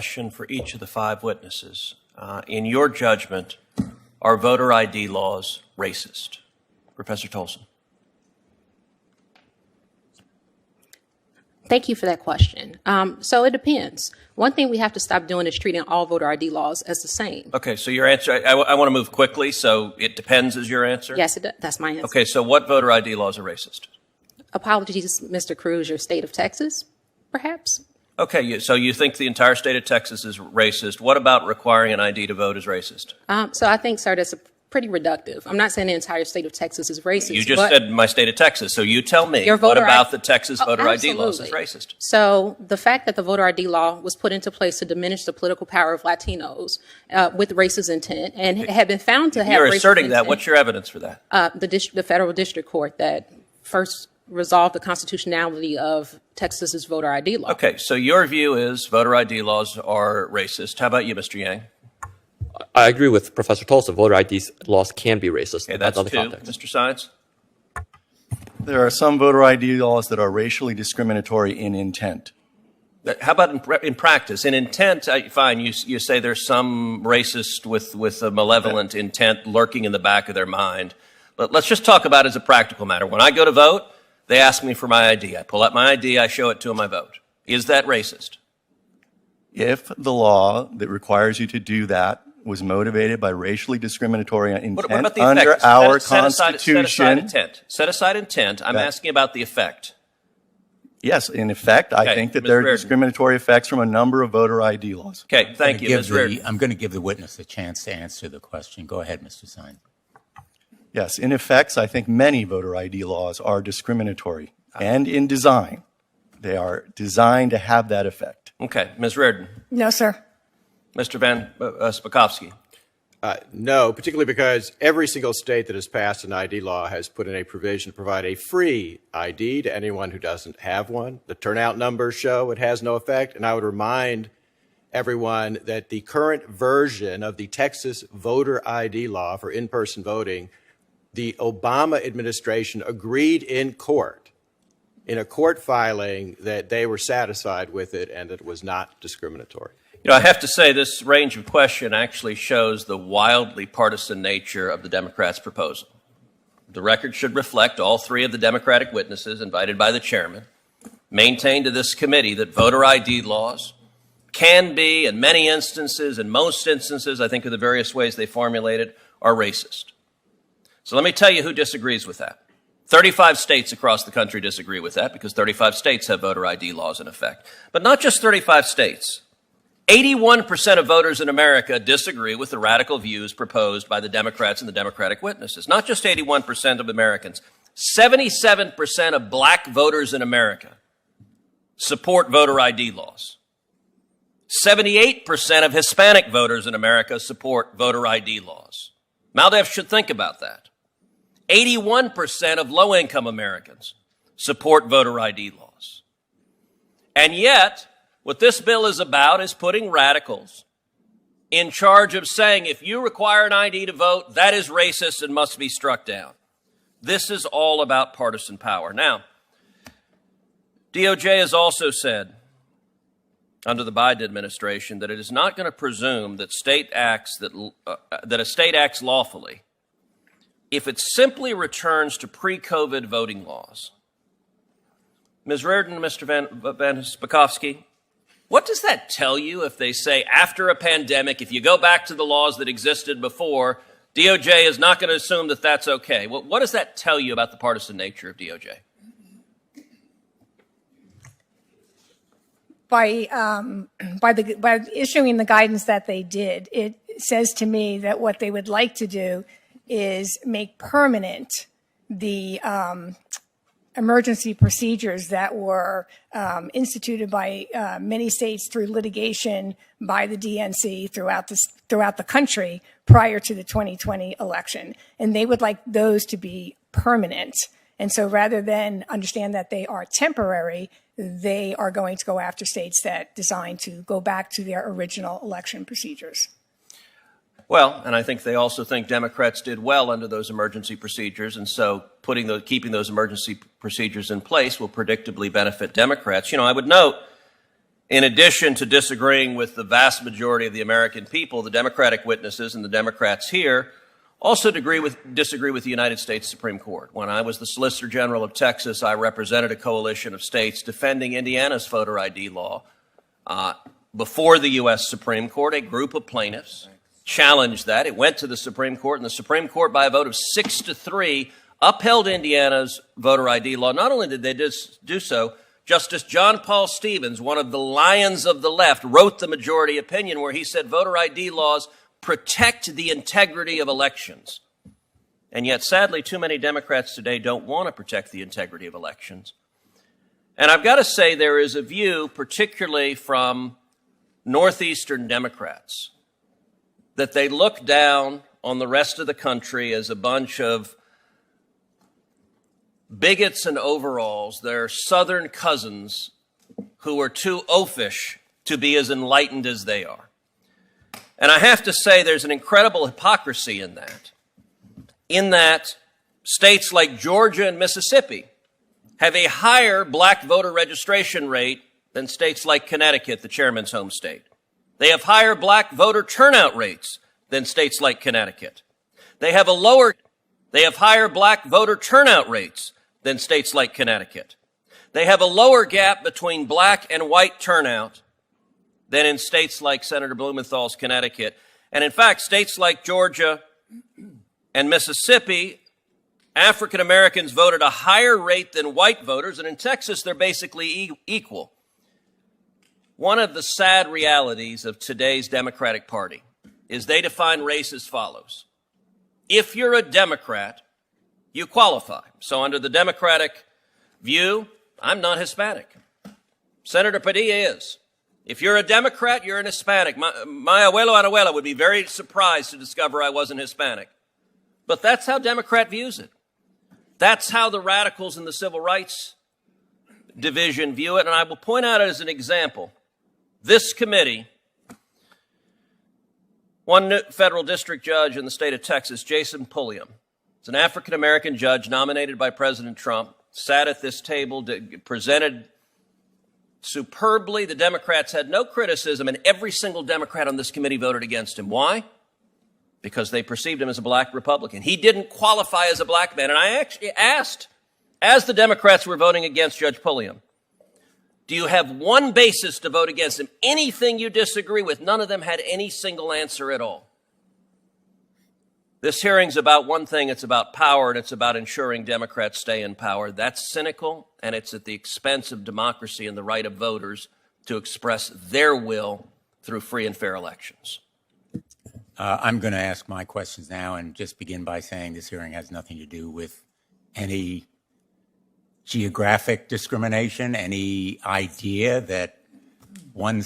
Question for each of the five witnesses. In your judgment, are voter ID laws racist? Professor Tolson. Thank you for that question. So it depends. One thing we have to stop doing is treating all voter ID laws as the same. Okay, so your answer, I want to move quickly, so it depends is your answer? Yes, that's my answer. Okay, so what voter ID laws are racist? Apologies, Mr. Cruz, your state of Texas, perhaps? Okay, so you think the entire state of Texas is racist. What about requiring an ID to vote is racist? So I think, sir, that's pretty reductive. I'm not saying the entire state of Texas is racist. You just said my state of Texas, so you tell me, what about the Texas voter ID laws is racist? So the fact that the voter ID law was put into place to diminish the political power of Latinos with racist intent and had been found to have You're racist asserting intent, that. What's your evidence for that? The federal district court that first resolved the constitutionality of Texas's voter ID law. Okay, so your view is voter ID laws are racist. How about you, Mr. Yang? I agree with Professor Tolson. Voter ID laws can be racist. Okay, that's two. Context. Mr. Science? There are some voter ID laws that are racially discriminatory in intent. How about in practice? In intent, fine, you say there's some racist with a malevolent intent lurking in the back of their mind. But let's just talk about it as a practical matter. When I go to vote, they ask me for my ID. I pull out my ID, I show it to them, I vote. Is that racist? If the law that requires you to do that was motivated by racially discriminatory intent what about the under effect? our Set Constitution. aside intent. Set aside intent. I'm asking about the effect. Yes, in effect, I think that Ms. there are Reardon. discriminatory effects from a number of voter ID laws. Okay, thank you, Ms. Reardon. I'm going to give the witness a chance to answer the question. Go ahead, Mr. Sine. Yes, in effects, I think many voter ID laws are discriminatory. And in design, they are designed to have that effect. Okay, Ms. Reardon. No, sir. Mr. Van Spakovsky. No, particularly because every single state that has passed an ID law has put in a provision to provide a free ID to anyone who doesn't have one. The turnout numbers show it has no effect, and I would remind everyone that the current version of the Texas voter ID law for in-person voting, the Obama administration agreed in court, in a court filing, that they were satisfied with it and that it was not discriminatory. You know, I have to say this range of question actually shows the wildly partisan nature of the Democrats' proposal. The record should reflect all three of the Democratic witnesses invited by the chairman maintained to this committee that voter ID laws can be, in many instances, in most instances, I think of the various ways they formulated, are racist. So let me tell you who disagrees with that. 35 states across the country disagree with that because 35 states have voter ID laws in effect. But not just 35 states. 81% of voters in America disagree with the radical views proposed by the Democrats and the Democratic witnesses. Not just 81% of Americans. 77% of black voters in America support voter ID laws. 78% of Hispanic voters in America support voter ID laws. Maldev should think about that. 81% of low-income Americans support voter ID laws. And yet, what this bill is about is putting radicals in charge of saying, if you require an ID to vote, that is racist and must be struck down. This is all about partisan power. Now, DOJ has also said, under the Biden administration, that it is not going to presume that a state acts lawfully if it simply returns to pre-COVID voting laws. Ms. Reardon, Mr. Van Spakovsky, what does that tell you if they say after a pandemic, if you go back to the laws that existed before, DOJ is not going to assume that that's okay? What does that tell you about the partisan nature of DOJ? By issuing the guidance that they did, it says to me that what they would like to do is make permanent the emergency procedures that were instituted by many states through litigation by the DNC throughout the country prior to the 2020 election. And they would like those to be permanent. And so rather than understand that they are temporary, they are going to go after states that design to go back to their original election procedures. Well, and I think they also think Democrats did well under those emergency procedures, and so keeping those emergency procedures in place will predictably benefit Democrats. You know, I would note, In addition to disagreeing with the vast majority of the American people, the Democratic witnesses and the Democrats here also disagree with the United States Supreme Court. When I was the Solicitor General of Texas, I represented a coalition of states defending Indiana's voter ID law. Before the U.S. Supreme Court, a group of plaintiffs challenged that. It went to the Supreme Court, and the Supreme Court, by a vote of 6-3, upheld Indiana's voter ID law. Not only did they do so, Justice John Paul Stevens, one of the lions of the left, wrote the majority opinion where he said voter ID laws protect the integrity of elections. And yet, sadly, too many Democrats today don't want to protect the integrity of elections. And I've got to say there is a view, particularly from Northeastern Democrats, that they look down on the rest of the country as a bunch of bigots and overalls, their Southern cousins who are too oafish to be as enlightened as they are. And I have to say there's an incredible hypocrisy in that states like Georgia and Mississippi have a higher black voter registration rate than states like Connecticut, the chairman's home state. They have higher black voter turnout rates than states like Connecticut. They have higher black voter turnout rates than states like Connecticut. They have a lower gap between black and white turnout than in states like Senator Blumenthal's Connecticut. And in fact, states like Georgia and Mississippi, African Americans vote at a higher rate than white voters, and in Texas, they're basically equal. One of the sad realities of today's Democratic Party is they define race as follows. If you're a Democrat, you qualify. So under the Democratic view, I'm not Hispanic. Senator Padilla is. If you're a Democrat, you're an Hispanic. My abuelo and abuela would be very surprised to discover I wasn't Hispanic. But that's how Democrat views it. That's how the radicals in the civil rights division view it. And I will point out as an example, this committee, one federal district judge in the state of Texas, Jason Pulliam, is an African-American judge nominated by President Trump, sat at this table, presented superbly. The Democrats had no criticism, and every single Democrat on this committee voted against him. Why? Because they perceived him as a black Republican. He didn't qualify as a black man. And I actually asked, as the Democrats were voting against Judge Pulliam, do you have one basis to vote against him? Anything you disagree with? None of them had any single answer at all. This hearing's about one thing. It's about power, and it's about ensuring Democrats stay in power. That's cynical, and it's at the expense of democracy and the right of voters to express their will through free and fair elections. I'm going to ask my questions now and just begin by saying this hearing has nothing to do with any geographic discrimination, any idea that one